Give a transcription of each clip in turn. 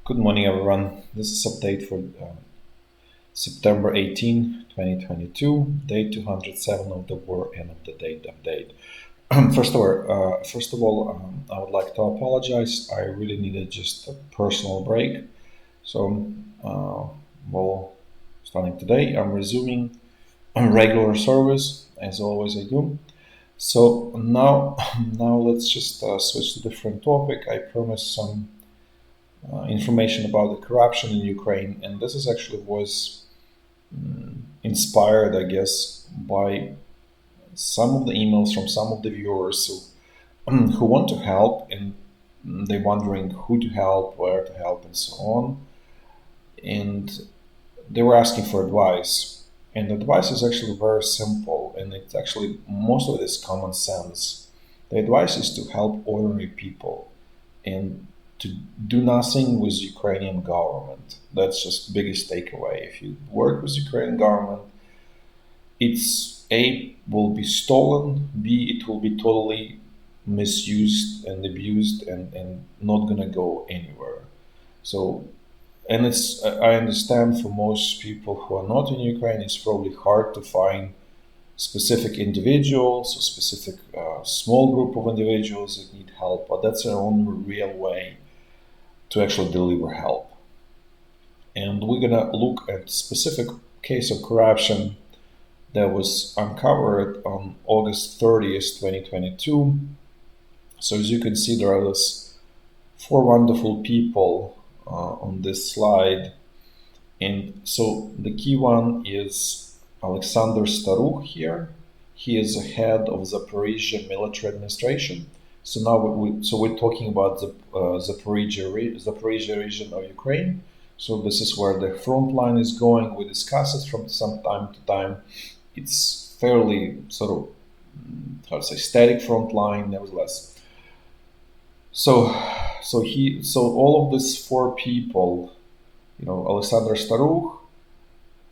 Good morning, everyone. This is update for September 18, 2022, day 207 of the war and of the date update. First of all, I would like to apologize. I really needed just a personal break. So, uh, well, starting today, I'm resuming regular service as always I do. So now, now let's just switch to different topic. I promised some information about the corruption in Ukraine, and this is actually was inspired, I guess, by some of the emails from some of the viewers who want to help and they're wondering who to help, where to help, and so on. And they were asking for advice. And the advice is actually very simple, and it's actually most of it is common sense. The advice is to help ordinary people and to do nothing with Ukrainian government. That's just biggest takeaway. If you work with Ukrainian government, it's A, will be stolen, B, it will be totally misused and abused and not gonna go anywhere. So, and it's I understand for most people who are not in Ukraine, it's probably hard to find specific individuals or specific small group of individuals that need help, but that's their own real way to actually deliver help. And we're gonna look at specific case of corruption that was uncovered on August 30th, 2022. So as you can see, there are these four wonderful people on this slide. And so the key one is Alexander Staruk here. He is the head of Zaporizhy military administration. So now we're talking about the Zaporizhia region of Ukraine. So this is where the front line is going. We discuss it from some time to time. It's fairly sort of how to say static front line, nevertheless. So all of these four people, Alexander Staruk,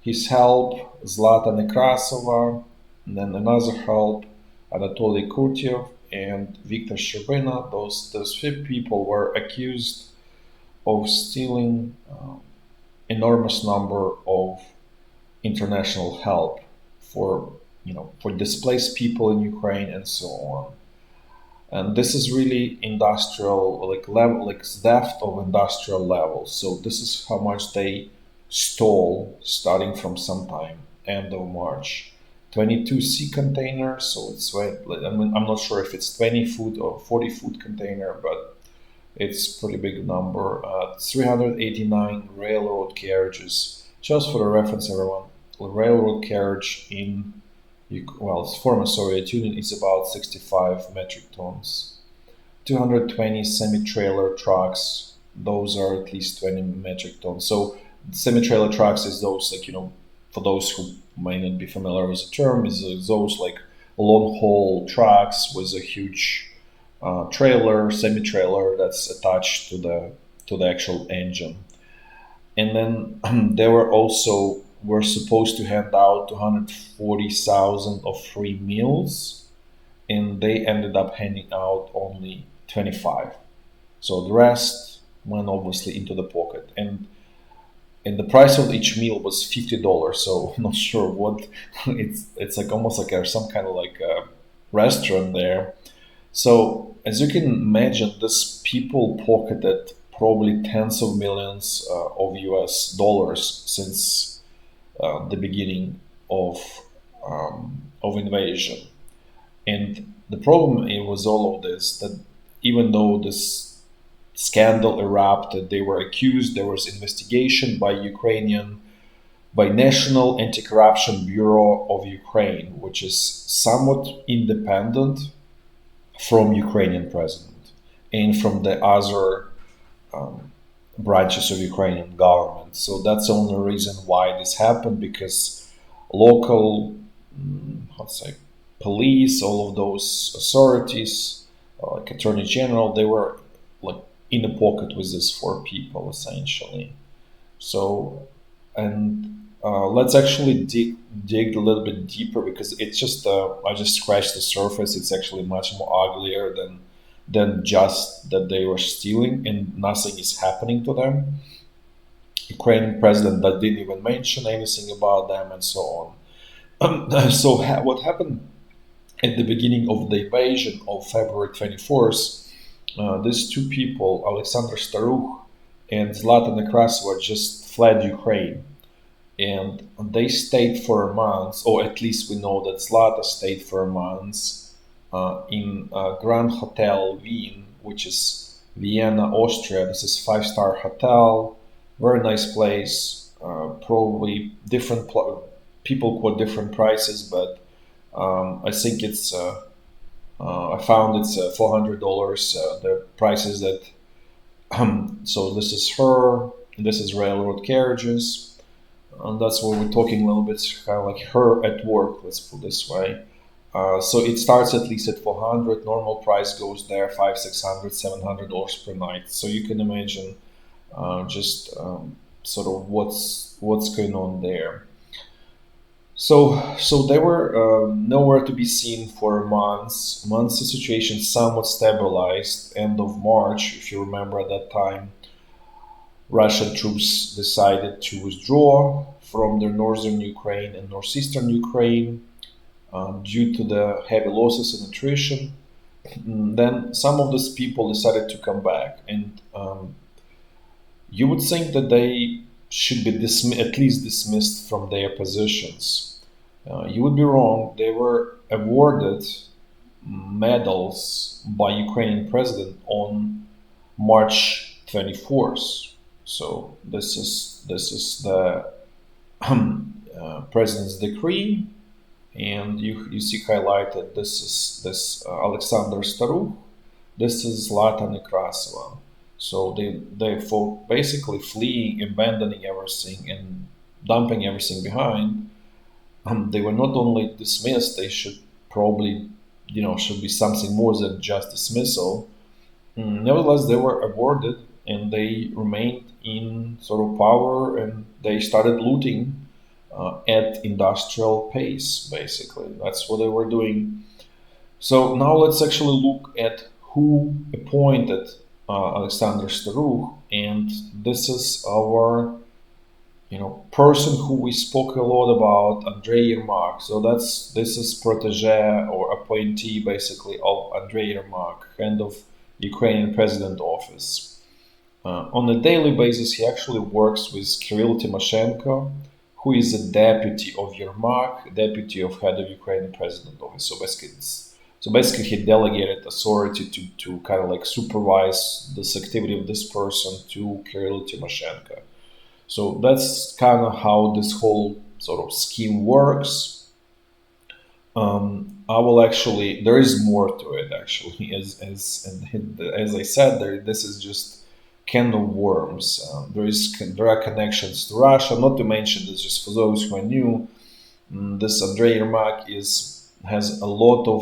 his help, Zlata Nekrasova, and then another help, Anatoly Kurtiev and Viktor Sherbina. Those three people were accused of stealing enormous number of international help for displaced people in Ukraine and so on. And this is really industrial, like level, like theft of industrial level. So this is how much they stole starting from sometime end of March. 22 sea containers, so it's right. I'm not sure if it's 20 foot or 40 foot container, but it's pretty big number. 389 railroad carriages. Just for the reference, everyone, a railroad carriage in former Soviet Union is about 65 metric tons. 220 semi-trailer trucks. Those are at least 20 metric tons. So semi-trailer trucks is those for those who might not be familiar with the term, is those like long haul trucks with a huge trailer, semi-trailer that's attached to the actual engine. And then they were supposed to hand out 240,000 of free meals, and they ended up handing out only 25. So the rest went obviously into the pocket, and the price of each meal was $50. So I'm not sure what it's like, almost like some kind of like a restaurant there. So as you can imagine, this people pocketed probably tens of millions of US dollars since the beginning of invasion. And the problem was all of this, that even though this scandal erupted, they were accused, there was investigation by National Anti-Corruption Bureau of Ukraine, which is somewhat independent from Ukrainian president and from the other branches of Ukrainian government. So that's the only reason why this happened, because local, how to say, police, all of those authorities, like Attorney General, they were like in the pocket with these four people essentially. So, and let's actually dig a little bit deeper, because it's just I just scratched the surface. It's actually much more uglier than just that they were stealing and nothing is happening to them. Ukrainian president that didn't even mention anything about them and so on. What happened at the beginning of the invasion of February 24th, these two people, Alexander Starukh and Zlatan Nekrasova, just fled Ukraine. And they stayed for a month, or at least we know that Zlata stayed for a month in Grand Hotel Wien, which is Vienna, Austria. This is five-star hotel, very nice place. Probably different people quote different prices, but I think it's I found it's $400. The prices that so this is her. This is railroad carriages, and that's what we're talking a little bit kind of like her at work. Let's put it this way. So it starts at least at 400. Normal price goes there 500, 600, $700 per night. So you can imagine just sort of what's going on there. So they were nowhere to be seen for months. Months the situation somewhat stabilized. End of March, if you remember at that time, Russian troops decided to withdraw from their northern Ukraine and northeastern Ukraine due to the heavy losses and attrition. Then some of these people decided to come back, and you would think that they should be at least dismissed from their positions. You would be wrong. They were awarded medals by Ukrainian president on March 24th. So this is the president's decree, and you see highlighted this is this Alexander Starukh, this is Zlata Nekrasova. So they for basically fleeing, abandoning everything, and dumping everything behind. They were not only dismissed; they should probably, should be something more than just dismissal. Nevertheless, they were awarded, and they remained in sort of power, and they started looting at industrial pace. Basically, that's what they were doing. So now let's actually look at who appointed Alexander Starukh, and this is our person who we spoke a lot about, Andrei Yermak. So this is protege or appointee basically of Andrei Yermak, head of Ukrainian president office. On a daily basis, he actually works with Kirill Tymoshenko, who is a deputy of Yermak, deputy of head of Ukrainian president office. So basically, he delegated authority to kind of like supervise this activity of this person to Kirill Tymoshenko. So that's kind of how this whole sort of scheme works. I will actually. There is more to it actually, as I said, this is just can of worms. There are connections to Russia. Not to mention this, just for those who are new, this Andrei Yermak has a lot of,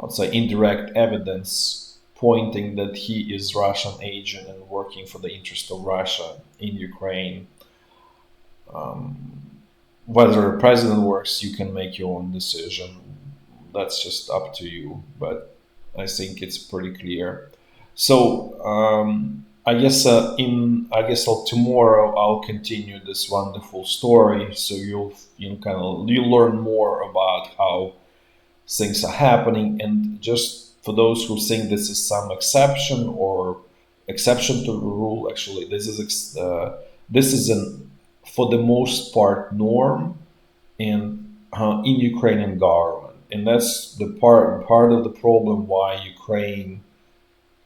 I'd say, indirect evidence pointing that he is Russian agent and working for the interest of Russia in Ukraine. Whether a president works, you can make your own decision. That's just up to you. But I think it's pretty clear. So tomorrow I'll continue this wonderful story. So you'll learn more about how things are happening, and just for those who think this is some exception to the rule, actually this is an for the most part norm in Ukrainian government, and that's the part of the problem why Ukraine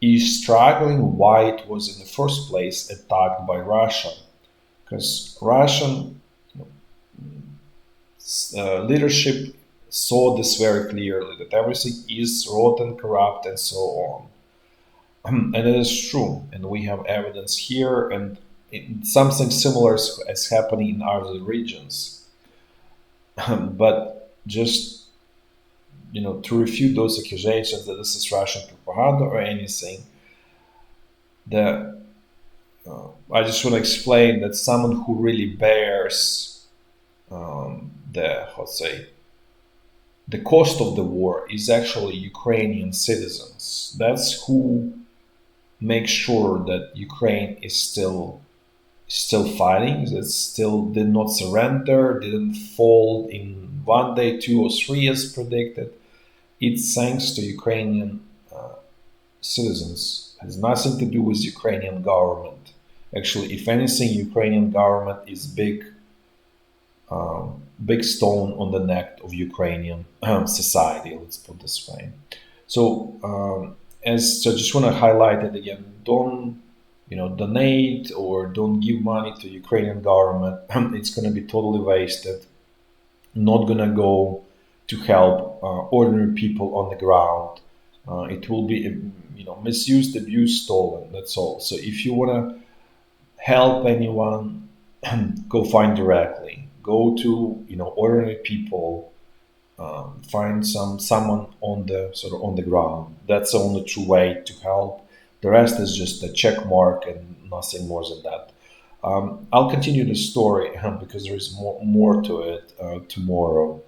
is struggling, why it was in the first place attacked by Russia, because Russian leadership saw this very clearly, that everything is rotten, corrupt, and so on. And it is true, and we have evidence here, and something similar is happening in other regions. But just to refute those accusations that this is Russian propaganda or anything, that I just want to explain that someone who really bears the, let's say, the cost of the war is actually Ukrainian citizens. That's who makes sure that Ukraine is still fighting, that still did not surrender, didn't fall in 1 day, 2 or 3 as predicted. It's thanks to Ukrainian citizens. It has nothing to do with Ukrainian government. Actually, if anything, Ukrainian government is big stone on the neck of Ukrainian society. Let's put this way. So, I just want to highlight it again. Don't donate or don't give money to Ukrainian government. It's going to be totally wasted. Not going to go to help ordinary people on the ground. It will be misused, abused, stolen. That's all. So if you want to help anyone, go find directly. Go to ordinary people. Find someone on the sort of on the ground. That's the only true way to help. The rest is just a check mark and nothing more than that. I'll continue the story because there is more to it tomorrow.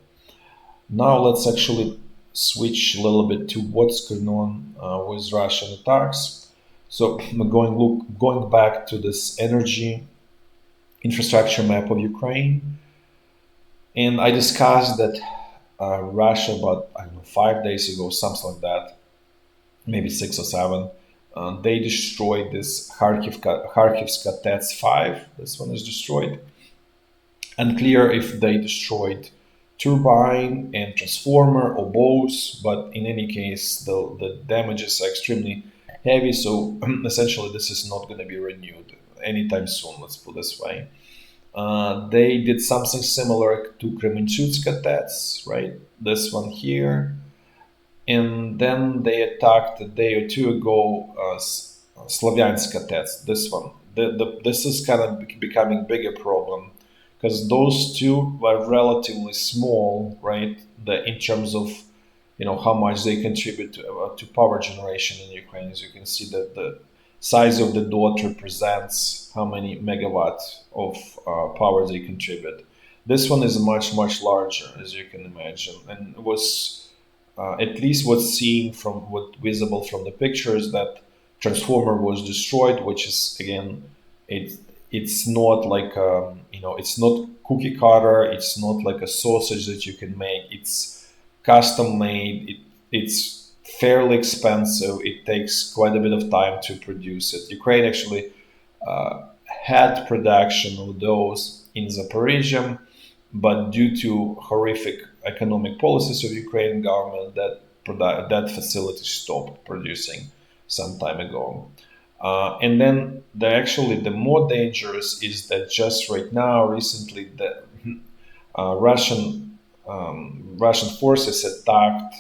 Now let's actually switch a little bit to what's going on with Russian attacks. So going back to this energy infrastructure map of Ukraine, and I discussed that Russia, about I don't know 5 days ago, something like that, maybe 6 or 7, they destroyed this Kharkivska TETS 5. This one is destroyed. Unclear if they destroyed turbine and transformer or both, but in any case, the damages are extremely heavy. So essentially, this is not going to be renewed anytime soon. Let's put it this way. They did something similar to Kremenchutska TETS, right? This one here. And then they attacked a day or two ago Slavyanska TETS, this one. This is kind of becoming bigger problem because those two were relatively small, right? In terms of how much they contribute to power generation in Ukraine. As you can see, that the size of the dot represents how many megawatts of power they contribute. This one is much larger, as you can imagine, and was at least what's seen from what visible from the pictures that transformer was destroyed, which is again, it's not like it's not cookie cutter, it's not like a sausage that you can make. It's custom made. It's fairly expensive. It takes quite a bit of time to produce it. Ukraine actually had production of those in Zaporizhzy, but due to horrific economic policies of Ukrainian government, that facility stopped producing some time ago. And then the more dangerous is that just right now, recently, the Russian forces attacked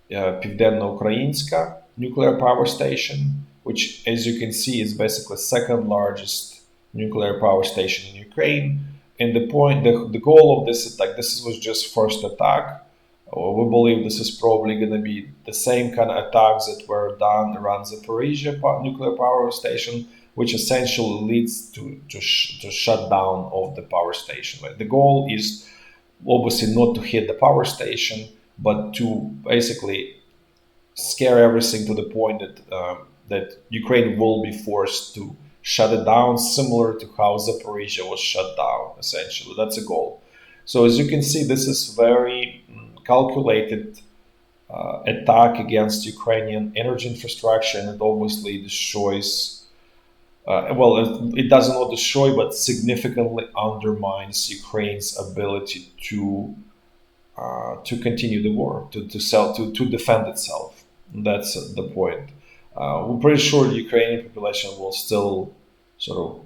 Pivdenno-Ukrainska nuclear power station, which, as you can see, is basically second largest nuclear power station in Ukraine. And the goal of this attack, this was just first attack. We believe this is probably going to be the same kind of attacks that were done around Zaporizhzhia nuclear power station, which essentially leads to shutdown of the power station. Right? The goal is obviously not to hit the power station, but to basically scare everything to the point that Ukraine will be forced to shut it down, similar to how Zaporizhzhia was shut down. Essentially, that's a goal. So as you can see, this is very calculated attack against Ukrainian energy infrastructure, and it obviously destroys. It does not destroy, but significantly undermines Ukraine's ability to continue the war, to defend itself. That's the point. We're pretty sure the Ukrainian population will still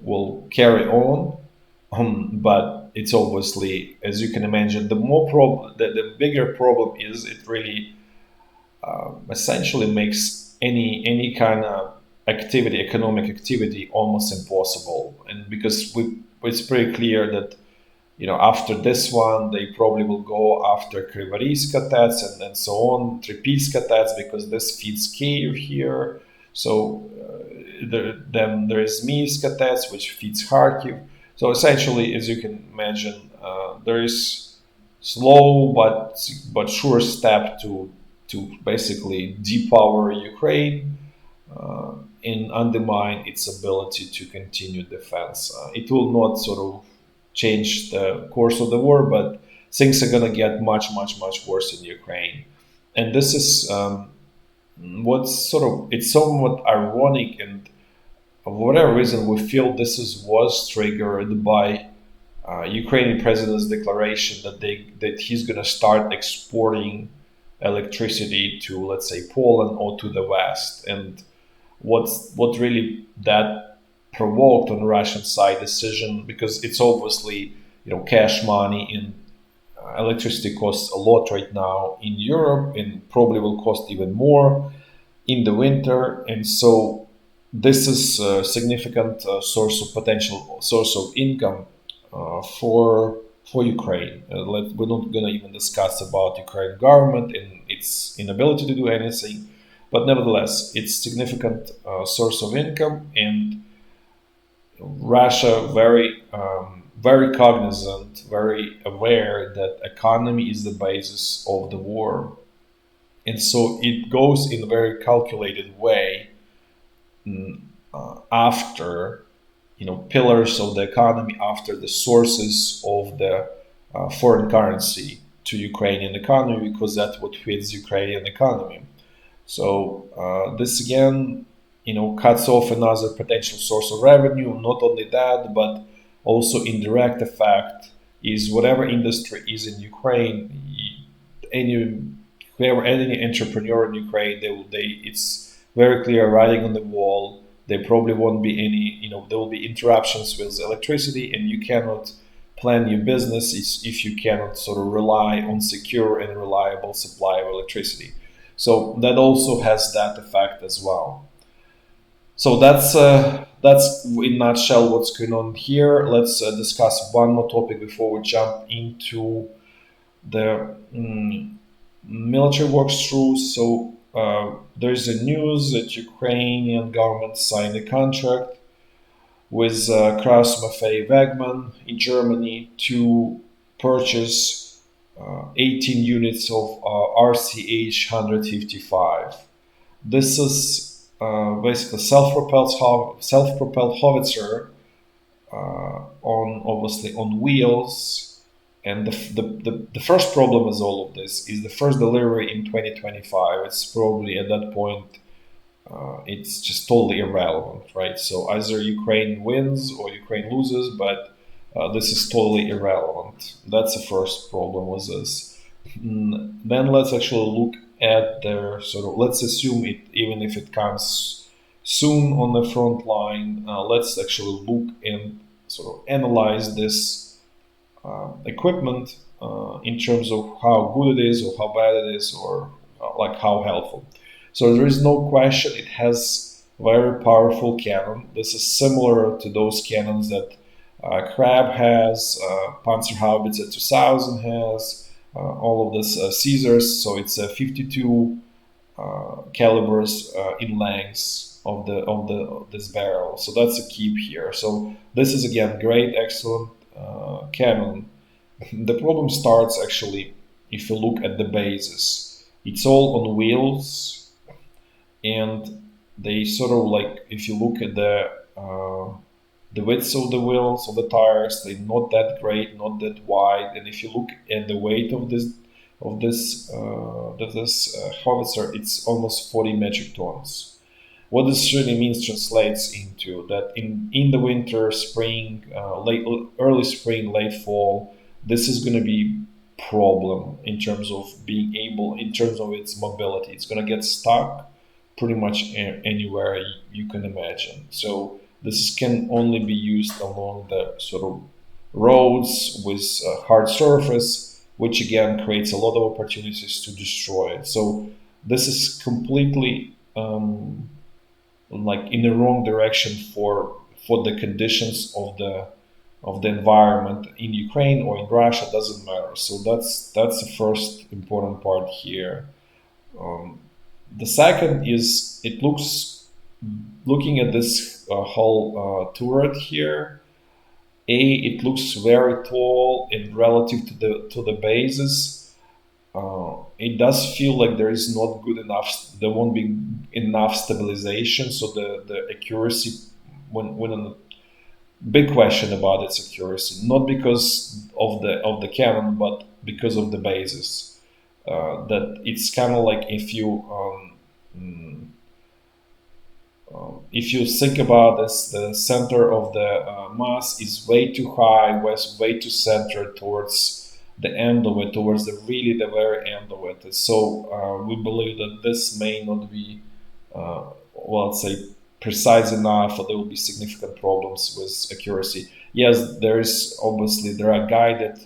will carry on, but it's obviously, as you can imagine, the bigger problem is it really essentially makes any kind of economic activity, almost impossible. And because it's pretty clear that after this one, they probably will go after Krivoriska TETS and then so on, Tripilska TETS, because this feeds Kiev here. So then there is Minska TETS, which feeds Kharkiv. So essentially, as you can imagine, there is slow but sure step to basically depower Ukraine and undermine its ability to continue defense. It will not sort of change the course of the war, but things are going to get much worse in Ukraine. And this is what's sort of it's somewhat ironic, and for whatever reason we feel this was triggered by Ukrainian president's declaration that he's going to start exporting electricity to, let's say, Poland or to the West. And what really that provoked on the Russian side decision, because it's obviously cash money, and electricity costs a lot right now in Europe and probably will cost even more in the winter. And so this is a significant source of potential source of income for Ukraine. We're not going to even discuss about Ukraine government and its inability to do anything, but nevertheless, it's significant source of income. And Russia very cognizant, very aware that economy is the basis of the war, and so it goes in a very calculated way after pillars of the economy, after the sources of the foreign currency to Ukrainian economy, because that's what feeds Ukrainian economy. So this again, cuts off another potential source of revenue. Not only that, but also indirect effect is whatever industry is in Ukraine, any whoever any entrepreneur in Ukraine, it's very clear writing on the wall. There probably won't be any, there will be interruptions with electricity, and you cannot plan your business if you cannot sort of rely on secure and reliable supply of electricity. So that also has that effect as well. So that's in a nutshell what's going on here. Let's discuss one more topic before we jump into the military works through. So there's a news that Ukrainian government signed a contract with Kraus Maffei Wegmann in Germany to purchase 18 units of RCH 155. This is basically self-propelled howitzer on obviously on wheels. And the first problem with all of this is the first delivery in 2025. It's probably at that point, it's just totally irrelevant, right? So either Ukraine wins or Ukraine loses, but this is totally irrelevant. That's the first problem with this. Then let's actually look at their sort of, let's assume it, even if it comes soon on the front line, let's actually look and sort of analyze this equipment in terms of how good it is or how bad it is, or like how helpful. So there is no question it has very powerful cannon. This is similar to those cannons that Krab has, Panzerhaubitze 2000 has, all of this Caesars. So it's 52 calibers in length of this barrel. So that's a keep here. So this is again great, excellent cannon. The problem starts actually if you look at the bases. It's all on wheels, and they sort of like, if you look at the width of the wheels of the tires, they're not that great, not that wide. And if you look at the weight of this howitzer, it's almost 40 metric tons. What this really means translates into that in the winter, spring, early spring, late fall, this is going to be problem in terms of being able, in terms of its mobility. It's going to get stuck pretty much anywhere you can imagine. So this can only be used along the sort of roads with hard surface, which again creates a lot of opportunities to destroy it. So this is completely like in the wrong direction for the conditions of the environment in Ukraine or in Russia, doesn't matter. So that's the first important part here. The second is looking at this whole turret here. it looks very tall in relative to the bases. It does feel like there is not good enough. There won't be enough stabilization, so the accuracy when big question about its accuracy, not because of the cannon, but because of the bases. That it's kind of like if you think about this, the center of the mass is way too high, was way too centered towards the end of it, towards the very end of it. So we believe that this may not be, well, let's say, precise enough, or there will be significant problems with accuracy. Yes, there are guided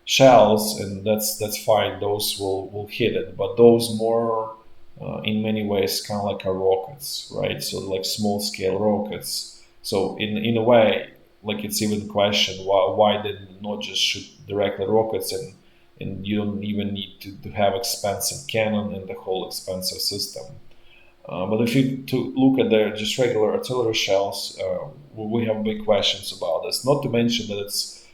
shells, and that's fine. Those will hit it, but those more in many ways kind of like a rockets, right? So like small scale rockets. So in a way, like it's even a question why did not just shoot directly rockets, and you don't even need to have expensive cannon and the whole expensive system. But if you to look at the just regular artillery shells, we have big questions about this. Not to mention that it's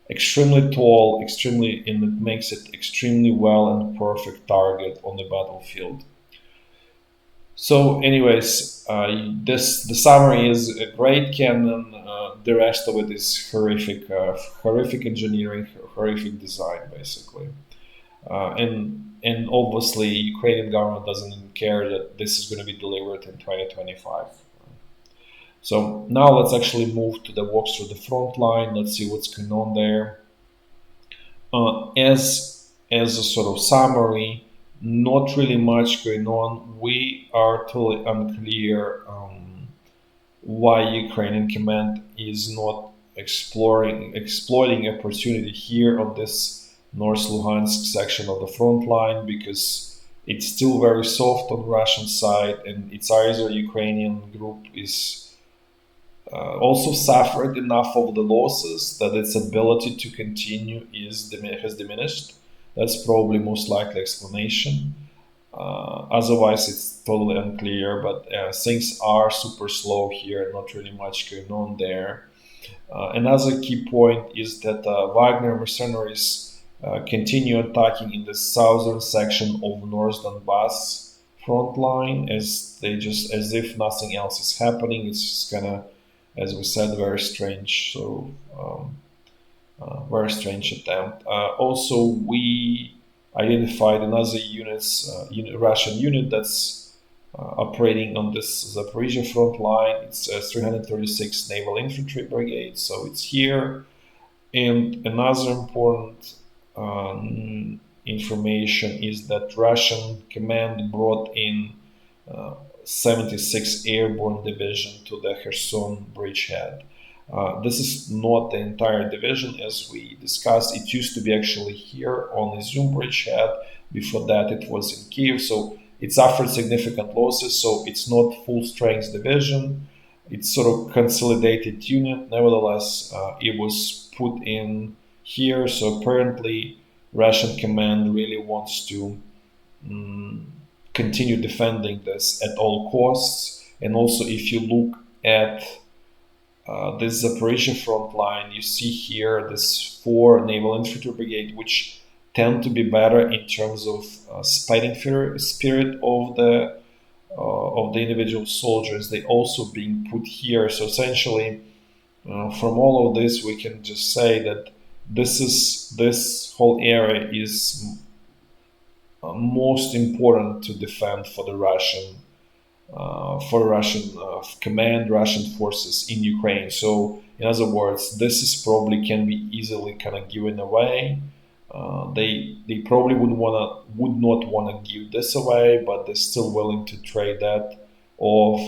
extremely tall, extremely, and it makes it extremely well and perfect target on the battlefield. So, anyways, this the summary is a great cannon. The rest of it is horrific engineering, horrific design, basically. And obviously, Ukrainian government doesn't even care that this is going to be delivered in 2025. So now let's actually move to the walks through the front line. Let's see what's going on there. As a sort of summary, not really much going on. We are totally unclear why Ukrainian command is not exploiting opportunity here on this North Luhansk section of the front line, because it's still very soft on Russian side, and it's either Ukrainian group is also suffered enough of the losses that its ability to continue has diminished. That's probably most likely explanation. Otherwise, it's totally unclear. But things are super slow here. Not really much going on there. Another key point is that Wagner mercenaries continue attacking in the southern section of North Donbass front line, as if nothing else is happening. It's just kind of, as we said, very strange. So very strange attempt. Also, we identified another Russian unit that's operating on this Zaporizhy front line. It's 336 Naval Infantry Brigade, so it's here. And another important information is that Russian command brought in 76 Airborne Division to the Kherson bridgehead. This is not the entire division, as we discussed. It used to be actually here on Izum bridgehead. Before that, it was in Kiev. So it suffered significant losses. So it's not full strength division. It's sort of consolidated unit. Nevertheless, it was put in here. So apparently, Russian command really wants to continue defending this at all costs. And also, if you look at this Zaporizhzhia front line, you see here this 4 Naval Infantry Brigade, which tend to be better in terms of fighting spirit of the individual soldiers. They also being put here. So essentially, from all of this, we can just say that this whole area is most important to defend for the Russian command, Russian forces in Ukraine. So, in other words, this is probably can be easily kind of given away. They probably would not want to give this away, but they're still willing to trade that off.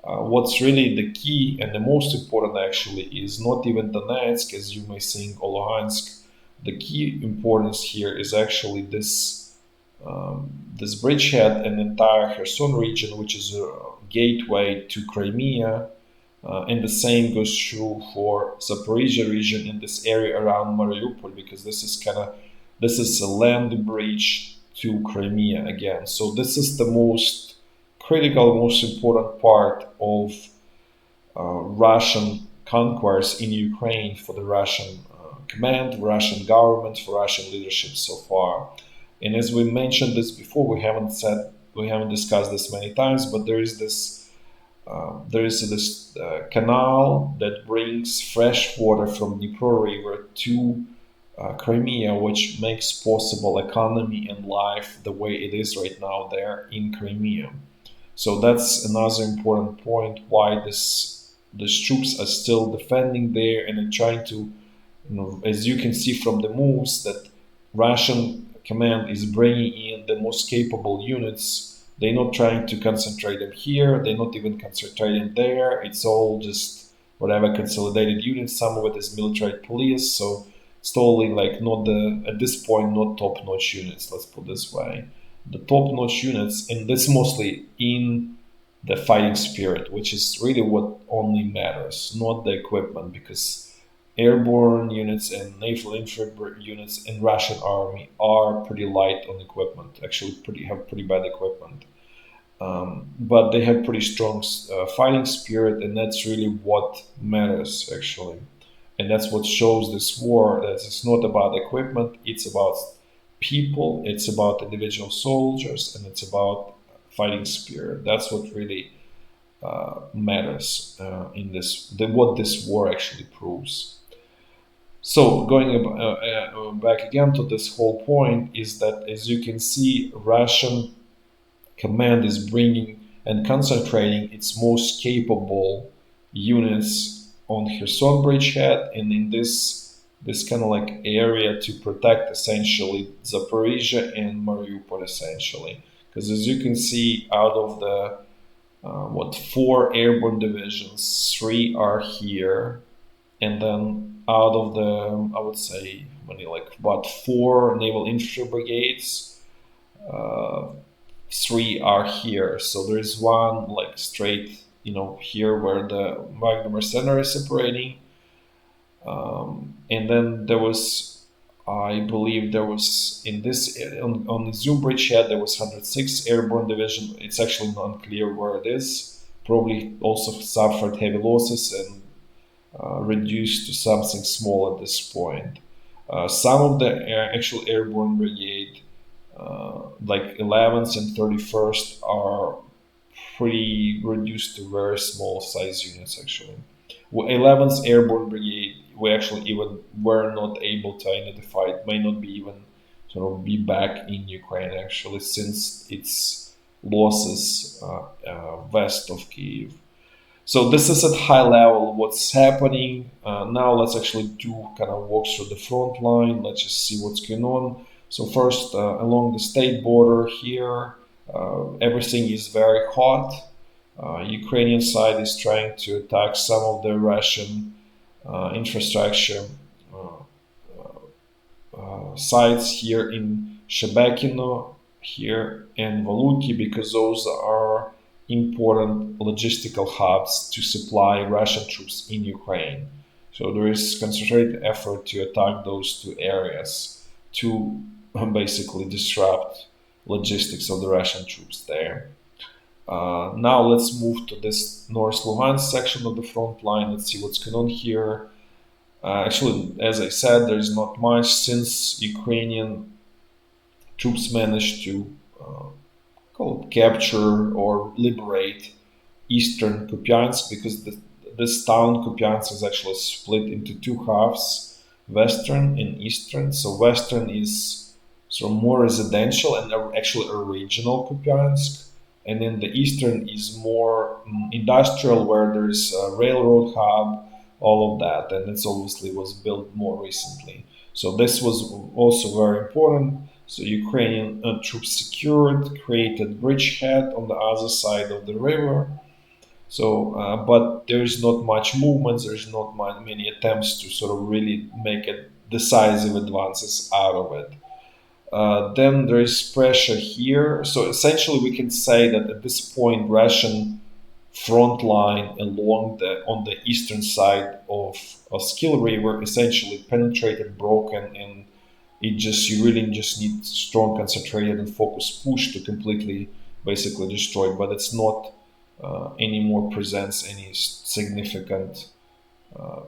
What's really the key and the most important actually is not even Donetsk, as you may think, or Luhansk. The key importance here is actually this bridgehead and entire Kherson region, which is a gateway to Crimea, and the same goes true for Zaporizhzhia region in this area around Mariupol, because this is a land bridge to Crimea again. So this is the most critical, most important part of Russian conquest in Ukraine for the Russian command, Russian government, for Russian leadership so far. And as we mentioned this before, we haven't discussed this many times, but there is this canal that brings fresh water from Dnipro River to Crimea, which makes possible economy and life the way it is right now there in Crimea. So that's another important point why these troops are still defending there and are trying to, as you can see from the moves, that Russian command is bringing in the most capable units. They're not trying to concentrate them here. They're not even concentrating there. It's all just whatever consolidated units. Some of it is military police. So it's totally like not at this point, not top-notch units. Let's put it this way. The top-notch units, and that's mostly in the fighting spirit, which is really what only matters, not the equipment, because airborne units and naval infantry units in Russian army are pretty light on equipment. Actually, have pretty bad equipment, but they have pretty strong fighting spirit, and that's really what matters actually. And that's what shows this war that it's not about equipment; it's about people, it's about individual soldiers, and it's about fighting spirit. That's what really matters in what this war actually proves. So going back again to this whole point is that, as you can see, Russian command is bringing and concentrating its most capable units on Kherson bridgehead and in this kind of like area to protect essentially Zaporizhy and Mariupol essentially. Because as you can see, out of the four airborne divisions, three are here, and then out of the I would say many like about four naval infantry brigades, uh, three are here. So there is one like straight, here where the Wagner mercenaries is operating, and then there was, I believe, there was in this on the Zoom bridgehead there was 106 Airborne Division. It's actually unclear where it is. Probably also suffered heavy losses and reduced to something small at this point. Some of the actual airborne brigade, like 11th and 31st, are pretty reduced to very small size units actually. 11th Airborne Brigade, we actually even were not able to identify. It may not be even sort of be back in Ukraine actually, since its losses west of Kiev. So this is at high level what's happening. Now let's actually do kind of walk through the front line. Let's just see what's going on. So first, along the state border here, everything is very hot. Ukrainian side is trying to attack some of the Russian infrastructure sites here in Shebekino, here in Voluki, because those are important logistical hubs to supply Russian troops in Ukraine. So there is concentrated effort to attack those two areas to basically disrupt logistics of the Russian troops there. Now let's move to this North Luhansk section of the front line. Let's see what's going on here. Actually, as I said, there's not much since Ukrainian troops managed to capture or liberate eastern Kupyansk, because this town Kupyansk is actually split into two halves, western and eastern. So western is sort of more residential and actually a regional Kupyansk, and then the eastern is more industrial, where there's a railroad hub, all of that, and it's obviously was built more recently. So this was also very important. So Ukrainian troops secured, created bridgehead on the other side of the river. So, but there is not much movement. There's not many attempts to sort of really make it decisive advances out of it. Then there is pressure here. So essentially, we can say that at this point, Russian front line on the eastern side of Oskil River essentially penetrated, broken, and you really just need strong, concentrated, and focused push to completely, basically destroy. But it's not anymore presents any significant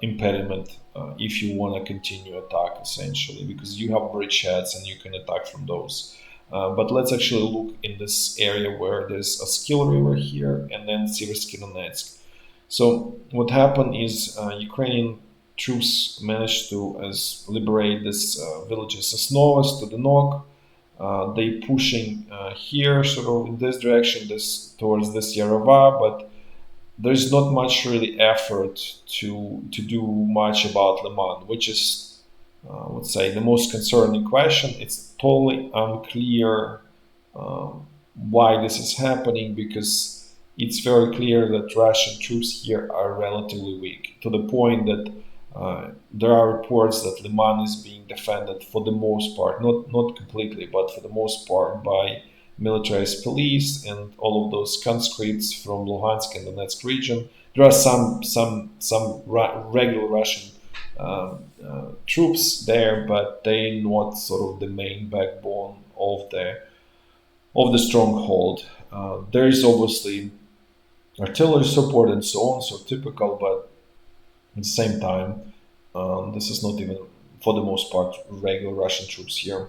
impediment if you want to continue attack, essentially, because you have bridgeheads and you can attack from those. But let's actually look in this area where there's a Oskil river here and then Siversky Donetsk. So what happened is Ukrainian troops managed to liberate this villages Sosnovas to the north. They pushing here, sort of in this direction, this towards this Yarova, but there's not much really effort to do much about Liman, which is, let's say, the most concerning question. It's totally unclear why this is happening, because it's very clear that Russian troops here are relatively weak, to the point that there are reports that Liman is being defended for the most part, not completely, but for the most part, by militarized police and all of those conscripts from Luhansk and Donetsk region. There are some regular Russian troops there, but they're not sort of the main backbone of the stronghold. There is obviously artillery support and so on, so typical, but at the same time, this is not even, for the most part, regular Russian troops here.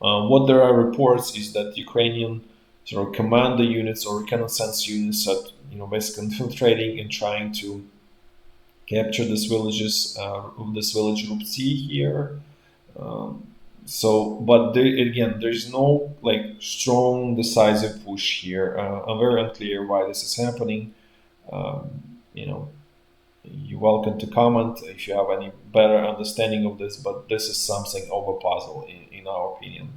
What there are reports is that Ukrainian sort of commander units or reconnaissance units are, basically infiltrating and trying to capture these villages, this village Rupci here. But again, there's no like strong, decisive push here. I'm very unclear why this is happening. You know, you're welcome to comment if you have any better understanding of this, but this is something of a puzzle in our opinion.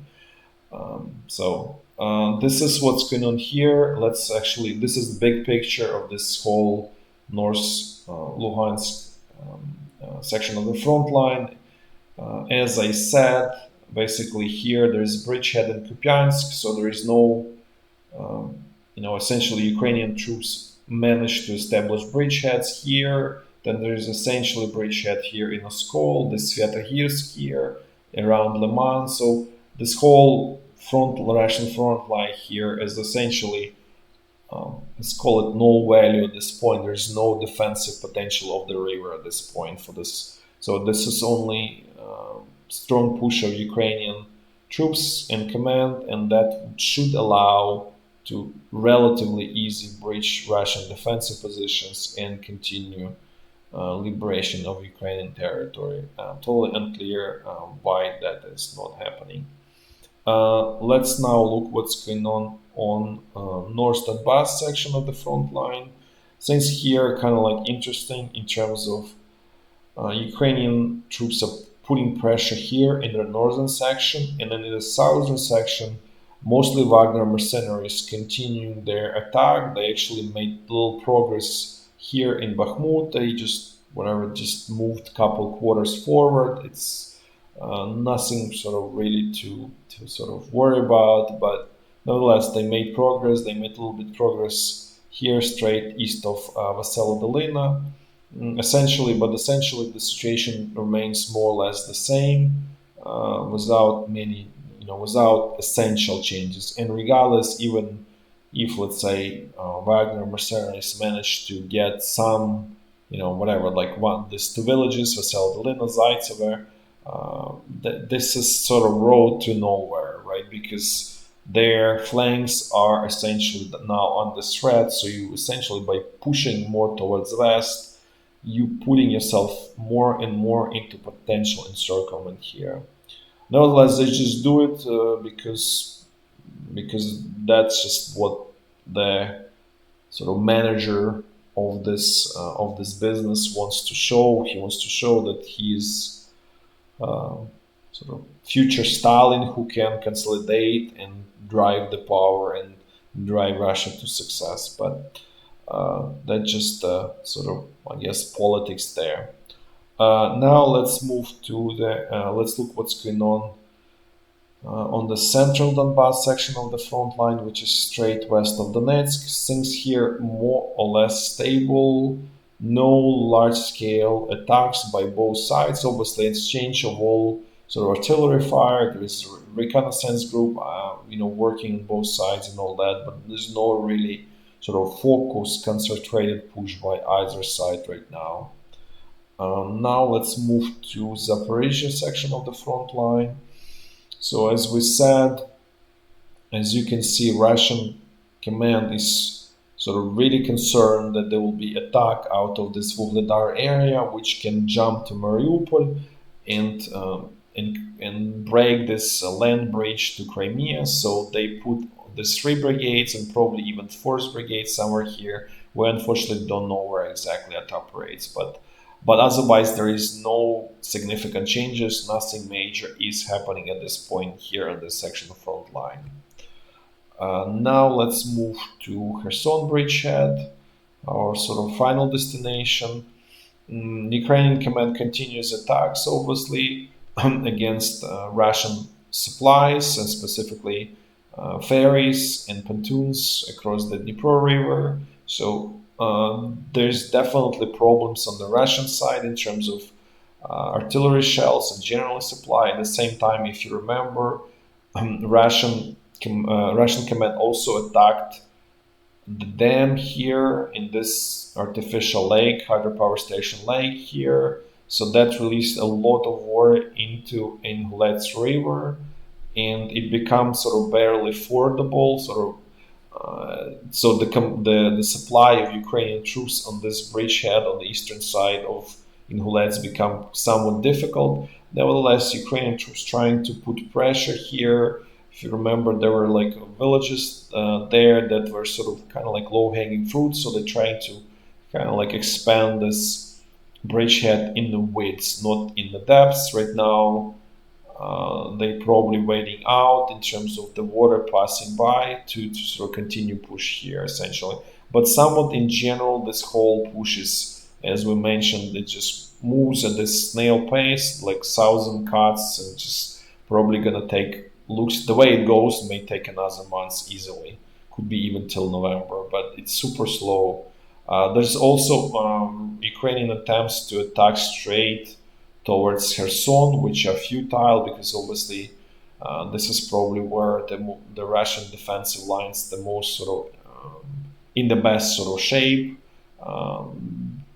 This is what's going on here. This is the big picture of this whole North Luhansk section of the front line. As I said, basically here there's a bridgehead in Kupyansk, so there is no, essentially Ukrainian troops managed to establish bridgeheads here. Then there is essentially a bridgehead here in Oskil, the Sviatogirsk here around Liman. So this whole Russian front line here is essentially, let's call it null value at this point. There's no defensive potential of the river at this point for this. So this is only strong push of Ukrainian troops and command, and that should allow to relatively easy breach Russian defensive positions and continue liberation of Ukrainian territory. Totally unclear why that is not happening. Let's now look what's going on North Donbass section of the front line. Things here are kind of like interesting in terms of Ukrainian troops are putting pressure here in the northern section, and then in the southern section, mostly Wagner mercenaries continuing their attack. They actually made little progress here in Bakhmut. They just moved a couple quarters forward. It's nothing sort of really to sort of worry about, but nevertheless they made progress. They made a little bit progress here straight east of Vasela Dolina. Essentially the situation remains more or less the same, without many, without essential changes. And regardless, even if, let's say, Wagner mercenaries manage to get some, these two villages, Vasela Dolina, Zaitsevo, this is sort of road to nowhere, right? Because their flanks are essentially now under threat. So you essentially, by pushing more towards west, you putting yourself more and more into potential encirclement here. Nevertheless, they just do it because that's just what the sort of manager of this business wants to show. He wants to show that he's sort of future Stalin who can consolidate and drive the power and drive Russia to success. But that's just sort of, I guess, politics there. Now let's move to let's look what's going on the central Donbass section of the front line, which is straight west of Donetsk. Things here more or less stable. No large-scale attacks by both sides. Obviously, exchange of all sort of artillery fire. There is a reconnaissance group, working on both sides and all that. But there's no really sort of focused, concentrated push by either side right now. Now let's move to Zaporizhzhia section of the front line. So as we said, as you can see, Russian command is sort of really concerned that there will be attack out of this Vuhledar area, which can jump to Mariupol and break this land bridge to Crimea. So they put the 3 brigades and probably even 4th brigade somewhere here. We unfortunately don't know where exactly it operates, but otherwise there is no significant changes. Nothing major is happening at this point here in this section of front line. Now let's move to Kherson bridgehead, our sort of final destination. Ukrainian command continues attacks, obviously, against Russian supplies, and specifically ferries and pontoons across the Dnipro River. So there's definitely problems on the Russian side in terms of artillery shells and general supply. At the same time, if you remember, Russian command also attacked the dam here in this artificial lake, hydropower station lake here. So that released a lot of water into Inhulets River, and it becomes sort of barely fordable. So the supply of Ukrainian troops on this bridgehead on the eastern side of Inhulets become somewhat difficult. Nevertheless, Ukrainian troops trying to put pressure here. If you remember, there were like villages there that were sort of kind of like low-hanging fruit, so they're trying to kind of like expand this bridgehead in the widths, not in the depths. Right now, they probably waiting out in terms of the water passing by to sort of continue push here essentially. But somewhat in general, this whole push is, as we mentioned, it just moves at this snail pace, like 1,000 cuts, and just probably gonna take, looks the way it goes, may take another month easily. Could be even till November, but it's super slow. There's also Ukrainian attempts to attack straight towards Kherson, which are futile because obviously this is probably where the Russian defensive lines the most sort of in the best sort of shape.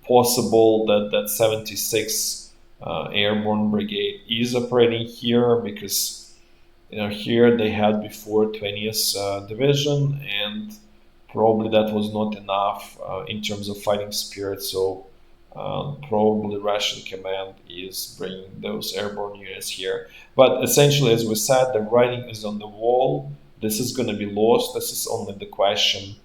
Possible that 76 Airborne Brigade is operating here because here they had before 20th Division, and probably that was not enough in terms of fighting spirit. So probably Russian command is bringing those airborne units here. But essentially, as we said, the writing is on the wall. This is going to be lost. This is only the question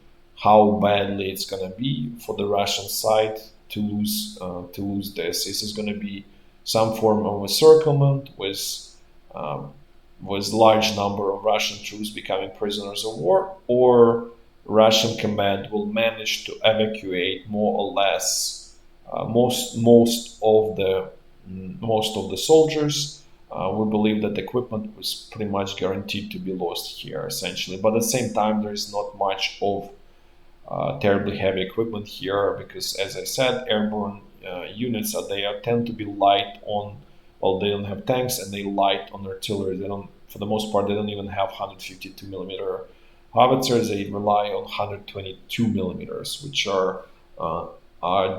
how badly it's going to be for the Russian side to lose this. This is going to be some form of encirclement with large number of Russian troops becoming prisoners of war, or Russian command will manage to evacuate more or less most of the soldiers. We believe that equipment was pretty much guaranteed to be lost here, essentially. But at the same time, there is not much of terribly heavy equipment here because, as I said, airborne units tend to be light on. Well, they don't have tanks and they light on artillery. They don't, for the most part, they don't even have 152 millimeter howitzers. They rely on 122 millimeters, which are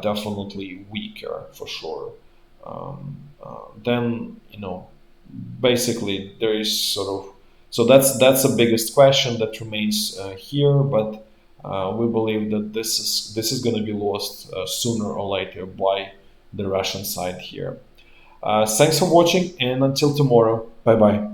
definitely weaker for sure. Then basically there is sort of, so that's the biggest question that remains here, but we believe that this is going to be lost sooner or later by the Russian side here. Thanks for watching, and until tomorrow, bye bye.